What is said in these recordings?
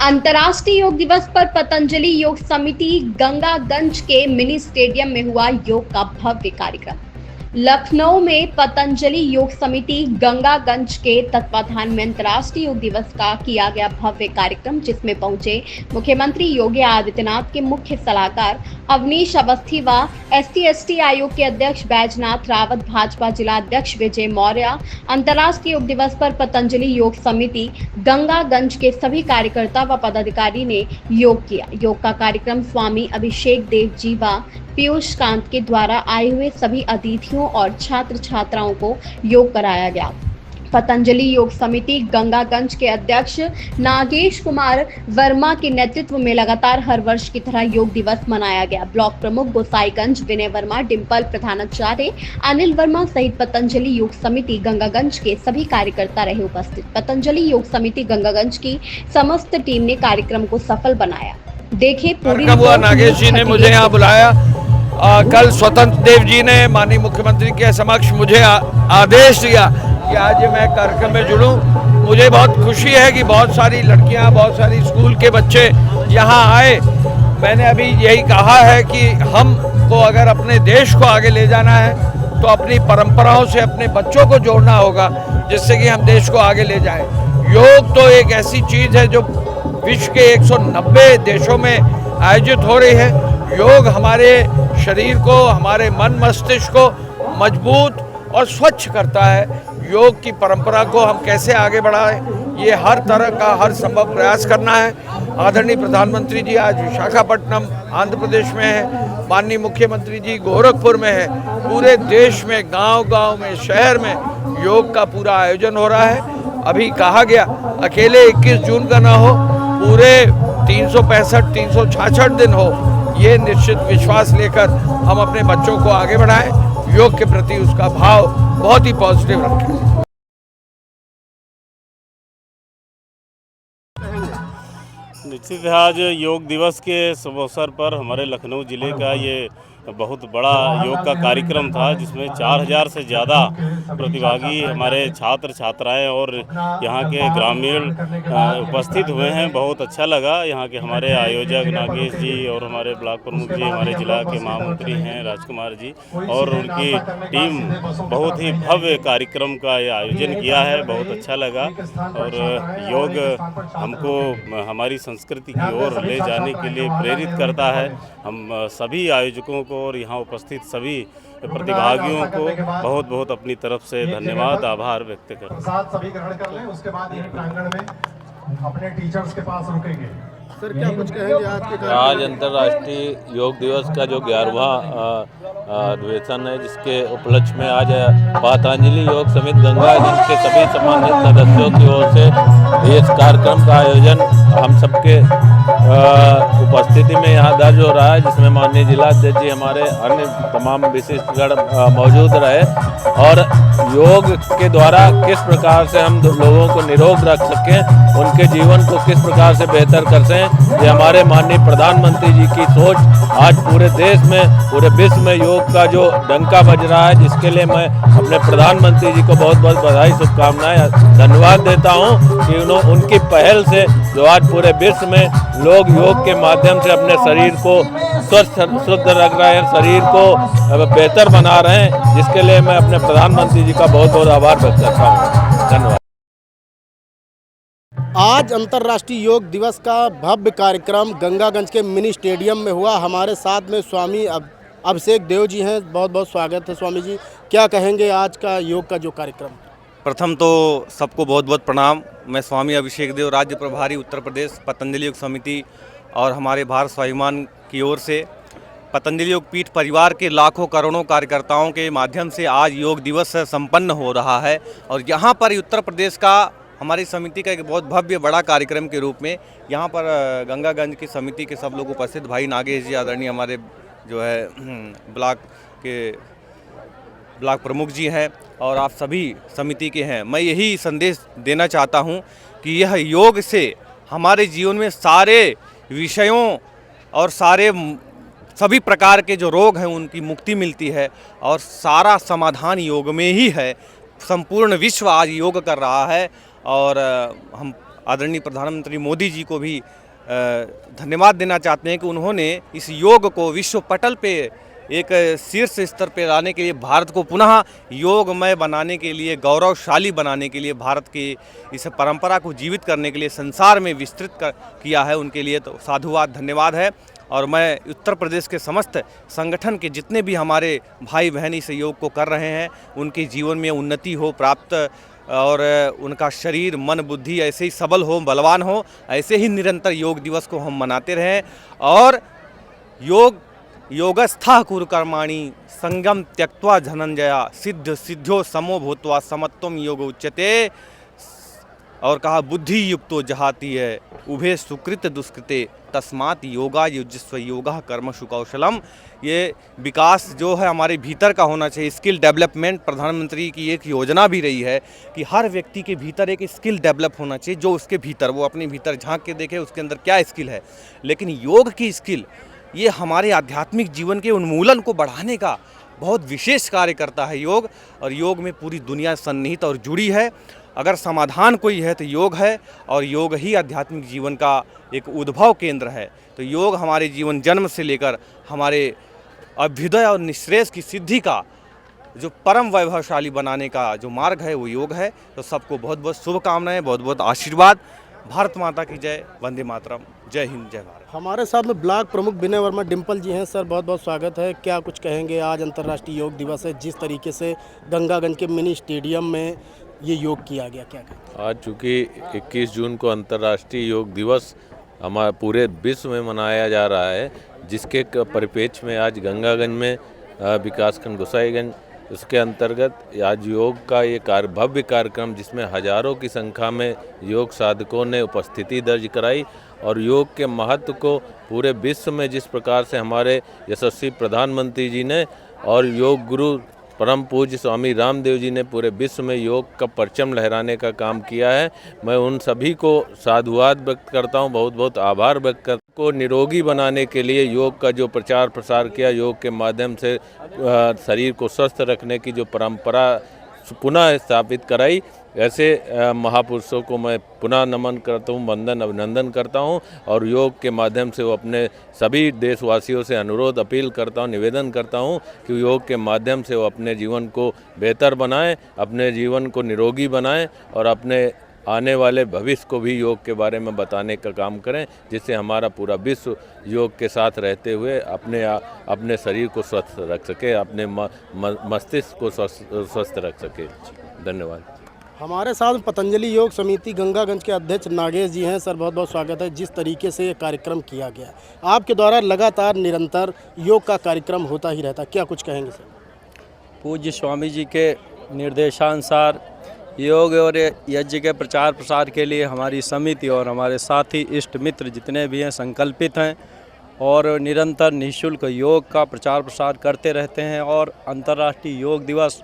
अंतर्राष्ट्रीय योग दिवस पर पतंजलि योग समिति गंगागंज के मिनी स्टेडियम में हुआ योग का भव्य कार्यक्रम। लखनऊ में पतंजलि योग समिति गंगागंज के तत्वाधान में अंतर्राष्ट्रीय योग दिवस का किया गया भव्य कार्यक्रम, जिसमें पहुंचे मुख्यमंत्री योगी आदित्यनाथ के मुख्य सलाहकार अवनीश अवस्थी व ST आयोग के अध्यक्ष बैजनाथ रावत, भाजपा जिला अध्यक्ष विजय मौर्य। अंतर्राष्ट्रीय योग दिवस पर पतंजलि योग समिति गंगागंज के सभी कार्यकर्ता व पदाधिकारी ने योग किया। योग का कार्यक्रम स्वामी अभिषेक देव जी व पीयूष कांत के द्वारा आए हुए सभी अतिथियों और छात्र छात्राओं को योग कराया गया। पतंजलि योग समिति गंगागंज के अध्यक्ष नागेश कुमार वर्मा के नेतृत्व में लगातार हर वर्ष की तरह योग दिवस मनाया गया। ब्लॉक प्रमुख गोसाईगंज विनय वर्मा, डिम्पल प्रधानाचार्य अनिल वर्मा सहित पतंजलि योग समिति गंगागंज के सभी कार्यकर्ता रहे उपस्थित। पतंजलि योग समिति गंगागंज की समस्त टीम ने कार्यक्रम को सफल बनाया। देखे पूरी नागेश जी ने मुझे यहाँ बुलाया। कल स्वतंत्र देव जी ने माननीय मुख्यमंत्री के समक्ष मुझे आदेश दिया कि आज मैं कार्यक्रम में जुड़ूं। मुझे बहुत खुशी है कि बहुत सारी लड़कियां, बहुत सारी स्कूल के बच्चे यहाँ आए। मैंने अभी यही कहा है कि हमको अगर अपने देश को आगे ले जाना है तो अपनी परंपराओं से अपने बच्चों को जोड़ना होगा, जिससे कि हम देश को आगे ले जाएं। योग तो एक ऐसी चीज़ है जो विश्व के 190 देशों में आयोजित हो रही है। योग हमारे शरीर को, हमारे मन मस्तिष्क को मजबूत और स्वच्छ करता है। योग की परंपरा को हम कैसे आगे बढ़ाएं, ये हर तरह का हर संभव प्रयास करना है। आदरणीय प्रधानमंत्री जी आज विशाखापट्टनम आंध्र प्रदेश में है, माननीय मुख्यमंत्री जी गोरखपुर में है। पूरे देश में गांव-गांव में, शहर में योग का पूरा आयोजन हो रहा है। अभी कहा गया अकेले 21 जून का ना हो, पूरे 365-366 दिन हो। ये निश्चित विश्वास लेकर हम अपने बच्चों को आगे बढ़ाएं, योग के प्रति उसका भाव बहुत ही पॉजिटिव रखें। निश्चित है, आज योग दिवस के शुभ अवसर पर हमारे लखनऊ ज़िले का ये बहुत बड़ा योग का कार्यक्रम था, जिसमें 4000 से ज़्यादा प्रतिभागी हमारे छात्र छात्राएं और यहाँ के ग्रामीण उपस्थित हुए हैं। बहुत अच्छा लगा। यहाँ के हमारे आयोजक नागेश जी और हमारे ब्लॉक प्रमुख जी, हमारे जिला के महामंत्री हैं राजकुमार जी और उनकी टीम बहुत ही भव्य कार्यक्रम का ये आयोजन किया है। बहुत अच्छा लगा और योग हमको हमारी संस्कृति की ओर ले जाने के लिए प्रेरित करता है। हम सभी आयोजकों को और यहाँ उपस्थित सभी प्रतिभागियों को बहुत बहुत अपनी तरफ से धन्यवाद, आभार व्यक्त करते हैं। सभी ग्रहण कर लें, उसके बाद यही प्रांगण में अपने टीचर्स के पास रुकेंगे। सर, क्या कुछ कहेंगे आज अंतर्राष्ट्रीय योग दिवस का जो 11वां अधिवेशन है, जिसके उपलक्ष्य में आज पतंजलि योग समिति गंगागंज के सभी सम्मानित सदस्यों की ओर से इस कार्यक्रम का आयोजन हम सबके उपस्थिति में यहाँ दर्ज हो रहा है, जिसमें माननीय जिला अध्यक्ष जी, हमारे अन्य तमाम विशिष्टगण मौजूद रहे और योग के द्वारा किस प्रकार से हम लोगों को निरोग रख सकें, उनके जीवन को किस प्रकार से बेहतर कर सकें, ये हमारे माननीय प्रधानमंत्री जी की सोच आज पूरे देश में, पूरे विश्व में योग का जो डंका बज रहा है, जिसके लिए मैं अपने प्रधानमंत्री जी को बहुत बहुत बधाई, शुभकामनाएं, धन्यवाद देता हूं कि उनकी पहल से जो आज पूरे विश्व में लोग योग के माध्यम से अपने शरीर को स्वस्थ शुद्ध रख रहे हैं, शरीर को बेहतर बना रहे हैं, जिसके लिए मैं अपने प्रधानमंत्री जी का बहुत बहुत आभार व्यक्त करता हूँ। धन्यवाद। आज अंतर्राष्ट्रीय योग दिवस का भव्य कार्यक्रम गंगागंज के मिनी स्टेडियम में हुआ। हमारे साथ में स्वामी अभिषेक देव जी हैं। बहुत बहुत स्वागत है स्वामी जी। क्या कहेंगे आज का योग का जो कार्यक्रम? प्रथम तो सबको बहुत बहुत प्रणाम। मैं स्वामी अभिषेक देव, राज्य प्रभारी उत्तर प्रदेश पतंजलि योग समिति और हमारे भारत स्वाभिमान की ओर से पतंजलि योग पीठ परिवार के लाखों करोड़ों कार्यकर्ताओं के माध्यम से आज योग दिवस संपन्न हो रहा है। और यहाँ पर उत्तर प्रदेश का हमारी समिति का एक बहुत भव्य बड़ा कार्यक्रम के रूप में यहाँ पर गंगागंज की समिति के सब लोग उपस्थित, भाई नागेश जी आदरणीय हमारे जो है ब्लॉक प्रमुख जी हैं और आप सभी समिति के हैं। मैं यही संदेश देना चाहता हूं कि यह योग से हमारे जीवन में सारे विषयों और सभी प्रकार के जो रोग हैं उनकी मुक्ति मिलती है और सारा समाधान योग में ही है। संपूर्ण विश्व आज योग कर रहा है और हम आदरणीय प्रधानमंत्री मोदी जी को भी धन्यवाद देना चाहते हैं कि उन्होंने इस योग को विश्व पटल पे एक शीर्ष स्तर पर लाने के लिए, भारत को पुनः योगमय बनाने के लिए, गौरवशाली बनाने के लिए, भारत की इस परंपरा को जीवित करने के लिए संसार में विस्तृत किया है। उनके लिए तो साधुवाद, धन्यवाद है। और मैं उत्तर प्रदेश के समस्त संगठन के जितने भी हमारे भाई बहन इस योग को कर रहे हैं, उनके जीवन में उन्नति हो प्राप्त, और उनका शरीर मन बुद्धि ऐसे ही सबल हो, बलवान हो, ऐसे ही निरंतर योग दिवस को हम मनाते रहें। और योगस्था कुरुकर्माणि संगम त्यक्त्वा धनंजया सिद्ध सिद्ध्यो समो भूत्वा समत्वम योग उच्यते। और कहा बुद्धि युक्तो जहाती है उभे सुकृत दुष्कृते तस्मात् योगा युजस्व योगा कर्मसु कौशलम। ये विकास जो है हमारे भीतर का होना चाहिए, स्किल डेवलपमेंट प्रधानमंत्री की एक योजना भी रही है कि हर व्यक्ति के भीतर एक स्किल डेवलप होना चाहिए, जो उसके भीतर, वो अपने भीतर झांक के देखे उसके अंदर क्या स्किल है। लेकिन योग की स्किल ये हमारे आध्यात्मिक जीवन के उन्मूलन को बढ़ाने का बहुत विशेष कार्य करता है योग। और योग में पूरी दुनिया सन्निहित और जुड़ी है। अगर समाधान कोई है तो योग है, और योग ही आध्यात्मिक जीवन का एक उद्भव केंद्र है। तो योग हमारे जीवन जन्म से लेकर हमारे अभ्युदय और निःश्रेयस की सिद्धि का जो परम वैभवशाली बनाने का जो मार्ग है वो योग है। तो सबको बहुत बहुत शुभकामनाएं, बहुत बहुत आशीर्वाद। भारत माता की जय, वंदे मातरम, जय हिंद, जय भारत। हमारे साथ में ब्लॉक प्रमुख विनय वर्मा डिम्पल जी हैं। सर बहुत बहुत स्वागत है। क्या कुछ कहेंगे, आज अंतर्राष्ट्रीय योग दिवस है, जिस तरीके से गंगागंज के मिनी स्टेडियम में ये योग किया गया, क्या कहें? आज चूँकि 21 जून को अंतर्राष्ट्रीय योग दिवस हमारे पूरे विश्व में मनाया जा रहा है, जिसके परिप्रेक्ष्य में आज गंगागंज में विकासखंड गोसाईगंज उसके अंतर्गत आज योग का ये भव्य कार्यक्रम, जिसमें हजारों की संख्या में योग साधकों ने उपस्थिति दर्ज कराई। और योग के महत्व को पूरे विश्व में जिस प्रकार से हमारे यशस्वी प्रधानमंत्री जी ने और योग गुरु परम पूज्य स्वामी रामदेव जी ने पूरे विश्व में योग का परचम लहराने का काम किया है, मैं उन सभी को साधुवाद व्यक्त करता हूं, बहुत बहुत आभार व्यक्त करता हूं। को निरोगी बनाने के लिए योग का जो प्रचार प्रसार किया, योग के माध्यम से शरीर को स्वस्थ रखने की जो परंपरा पुनः स्थापित कराई, ऐसे महापुरुषों को मैं पुनः नमन करता हूँ, वंदन अभिनंदन करता हूँ। और योग के माध्यम से वो अपने सभी देशवासियों से अनुरोध अपील करता हूँ, निवेदन करता हूँ कि योग के माध्यम से वो अपने जीवन को बेहतर बनाएं, अपने जीवन को निरोगी बनाएं और अपने आने वाले भविष्य को भी योग के बारे में बताने का काम करें, जिससे हमारा पूरा विश्व योग के साथ रहते हुए अपने शरीर को स्वस्थ रख सके, अपने मस्तिष्क को स्वस्थ रख सके। धन्यवाद। हमारे साथ पतंजलि योग समिति गंगागंज के अध्यक्ष नागेश जी हैं। सर बहुत बहुत स्वागत है। जिस तरीके से ये कार्यक्रम किया गया, आपके द्वारा लगातार निरंतर योग का कार्यक्रम होता ही रहता, क्या कुछ कहेंगे सर? पूज्य स्वामी जी के निर्देशानुसार योग और यज्ञ के प्रचार प्रसार के लिए हमारी समिति और हमारे साथी इष्ट मित्र जितने भी हैं संकल्पित हैं और निरंतर निःशुल्क योग का प्रचार प्रसार करते रहते हैं। और अंतर्राष्ट्रीय योग दिवस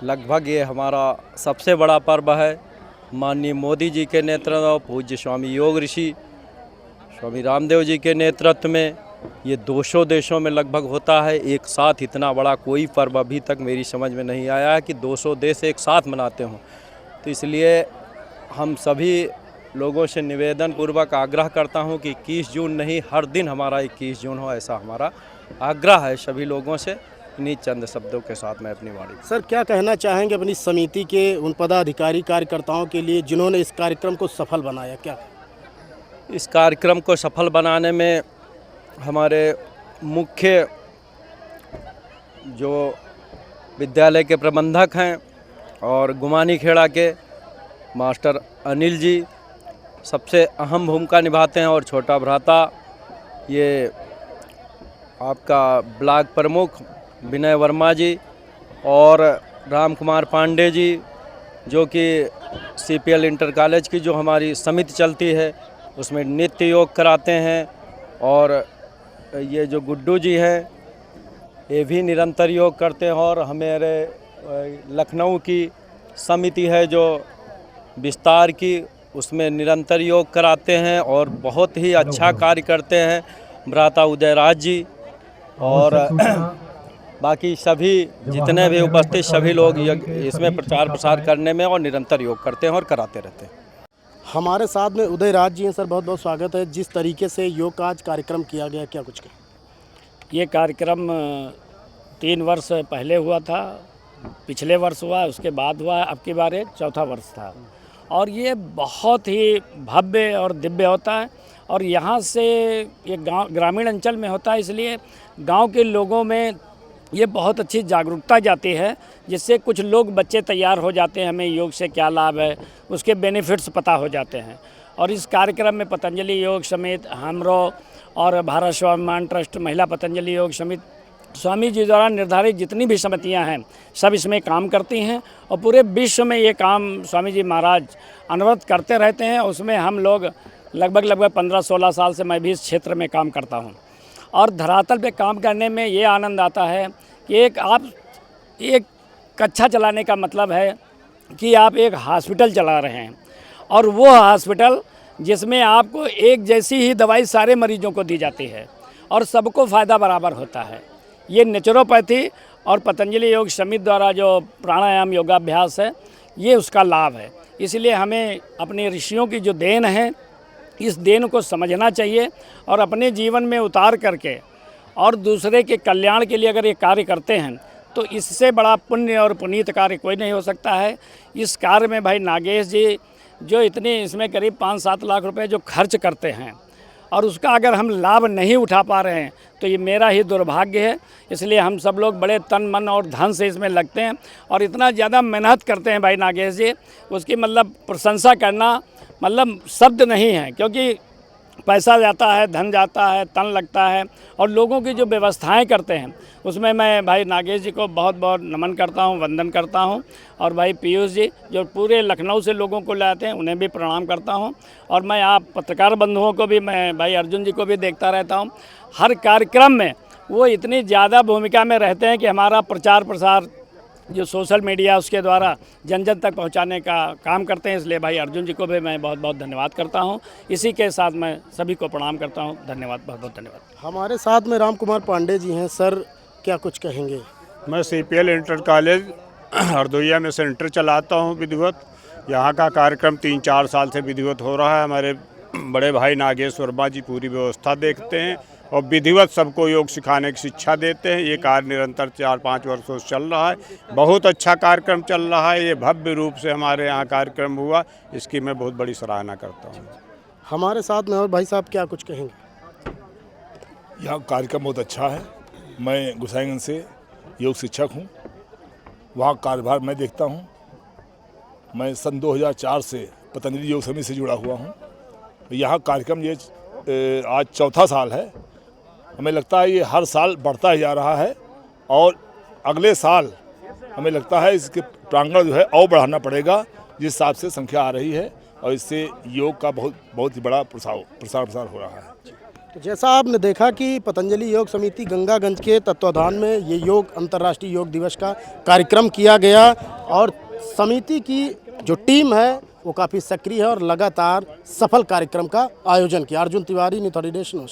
लगभग ये हमारा सबसे बड़ा पर्व है। माननीय मोदी जी के नेतृत्व, पूज्य स्वामी योग ऋषि स्वामी रामदेव जी के नेतृत्व में ये 200 देशों में लगभग होता है। एक साथ इतना बड़ा कोई पर्व अभी तक मेरी समझ में नहीं आया है कि 200 देश एक साथ मनाते हों। तो इसलिए हम सभी लोगों से निवेदन पूर्वक आग्रह करता हूं कि 21 जून नहीं, हर दिन हमारा 21 जून हो, ऐसा हमारा आग्रह है सभी लोगों से। इन्हीं चंद शब्दों के साथ मैं अपनी वाणी। सर क्या कहना चाहेंगे अपनी समिति के उन पदाधिकारी कार्यकर्ताओं के लिए जिन्होंने इस कार्यक्रम को सफल बनाया? क्या इस कार्यक्रम को सफल बनाने में हमारे मुख्य जो विद्यालय के प्रबंधक हैं और गुमानी खेड़ा के मास्टर अनिल जी सबसे अहम भूमिका निभाते हैं, और छोटा भ्राता ये आपका ब्लॉक प्रमुख विनय वर्मा जी और राम कुमार पांडे जी, जो कि CPL इंटर कॉलेज की जो हमारी समिति चलती है उसमें नित्य योग कराते हैं। और ये जो गुड्डू जी हैं ये भी निरंतर योग करते हैं। और हमारे लखनऊ की समिति है जो विस्तार की, उसमें निरंतर योग कराते हैं और बहुत ही अच्छा कार्य करते हैं भ्राता उदयराज जी। और बाकी सभी जितने भी उपस्थित सभी लोग इसमें प्रचार प्रसार करने में और निरंतर योग करते हैं और कराते रहते हैं। हमारे साथ में उदय राज जी हैं। सर बहुत बहुत स्वागत है। जिस तरीके से योग का आज कार्यक्रम किया गया, क्या कुछ कहें? ये कार्यक्रम 3 वर्ष पहले हुआ था, पिछले वर्ष हुआ, उसके बाद हुआ, अब की बार ये चौथा वर्ष था और ये बहुत ही भव्य और दिव्य होता है। और यहाँ से ये गांव ग्रामीण अंचल में होता है, इसलिए गांव के लोगों में ये बहुत अच्छी जागरूकता जाती है, जिससे कुछ लोग बच्चे तैयार हो जाते हैं, हमें योग से क्या लाभ है, उसके बेनिफिट्स पता हो जाते हैं। और इस कार्यक्रम में पतंजलि योग समिति, हमरो और भारत स्वाभिमान ट्रस्ट, महिला पतंजलि योग समिति, स्वामी जी द्वारा निर्धारित जितनी भी समितियां हैं सब इसमें काम करती हैं और पूरे विश्व में ये काम स्वामी जी महाराज अनवरत करते रहते हैं। उसमें हम लोग लगभग 15-16 साल से मैं भी इस क्षेत्र में काम करता हूं और धरातल पे काम करने में ये आनंद आता है कि एक कक्षा चलाने का मतलब है कि आप एक हॉस्पिटल चला रहे हैं और वो हॉस्पिटल जिसमें आपको एक जैसी ही दवाई सारे मरीजों को दी जाती है और सबको फ़ायदा बराबर होता है। ये नेचुरोपैथी और पतंजलि योग समिति द्वारा जो प्राणायाम योगाभ्यास है, ये उसका लाभ है। इसलिए हमें अपने ऋषियों की जो देन है, इस देन को समझना चाहिए और अपने जीवन में उतार करके और दूसरे के कल्याण के लिए अगर ये कार्य करते हैं तो इससे बड़ा पुण्य और पुनीत कार्य कोई नहीं हो सकता है। इस कार्य में भाई नागेश जी जो इतने इसमें करीब 5-7 लाख रुपए जो खर्च करते हैं और उसका अगर हम लाभ नहीं उठा पा रहे हैं तो ये मेरा ही दुर्भाग्य है। इसलिए हम सब लोग बड़े तन मन और धन से इसमें लगते हैं और इतना ज़्यादा मेहनत करते हैं भाई नागेश जी, उसकी मतलब प्रशंसा करना मतलब शब्द नहीं है, क्योंकि पैसा जाता है, धन जाता है, तन लगता है और लोगों की जो व्यवस्थाएं करते हैं उसमें मैं भाई नागेश जी को बहुत बहुत नमन करता हूं, वंदन करता हूं। और भाई पीयूष जी जो पूरे लखनऊ से लोगों को लाते हैं उन्हें भी प्रणाम करता हूं। और मैं आप पत्रकार बंधुओं को भी, मैं भाई अर्जुन जी को भी देखता रहता हूं। हर कार्यक्रम में वो इतनी ज़्यादा भूमिका में रहते हैं कि हमारा प्रचार प्रसार जो सोशल मीडिया उसके द्वारा जन जन तक पहुंचाने का काम करते हैं। इसलिए भाई अर्जुन जी को भी मैं बहुत बहुत धन्यवाद करता हूं। इसी के साथ मैं सभी को प्रणाम करता हूं। धन्यवाद, बहुत बहुत धन्यवाद। हमारे साथ में राम कुमार पांडे जी हैं। सर क्या कुछ कहेंगे? मैं CPL इंटर कॉलेज हरदोइया में सेंटर चलाता हूं विधिवत। यहाँ का कार्यक्रम 3-4 साल से विधिवत हो रहा है। हमारे बड़े भाई नागेश वर्मा जी पूरी व्यवस्था देखते हैं और विधिवत सबको योग सिखाने की शिक्षा देते हैं। ये कार्य निरंतर 4-5 वर्षों से चल रहा है। बहुत अच्छा कार्यक्रम चल रहा है। ये भव्य रूप से हमारे यहाँ कार्यक्रम हुआ, इसकी मैं बहुत बड़ी सराहना करता हूँ। हमारे साथ में और भाई साहब क्या कुछ कहेंगे? यहाँ कार्यक्रम बहुत अच्छा है। मैं गोसाईगंज से योग शिक्षक हूँ, वहाँ कार्यभार मैं देखता हूँ। मैं सन 2004 से पतंजलि योग समिति से जुड़ा हुआ हूँ। यहाँ कार्यक्रम ये आज चौथा साल है। हमें लगता है ये हर साल बढ़ता ही जा रहा है और अगले साल हमें लगता है इसके प्रांगण जो है और बढ़ाना पड़ेगा, जिस हिसाब से संख्या आ रही है और इससे योग का बहुत ही बड़ा प्रसार हो रहा है। तो जैसा आपने देखा कि पतंजलि योग समिति गंगागंज के तत्वाधान में ये योग अंतर्राष्ट्रीय योग दिवस का कार्यक्रम किया गया और समिति की जो टीम है वो काफ़ी सक्रिय है और लगातार सफल कार्यक्रम का आयोजन किया। अर्जुन तिवारी, निथौरी नेशन।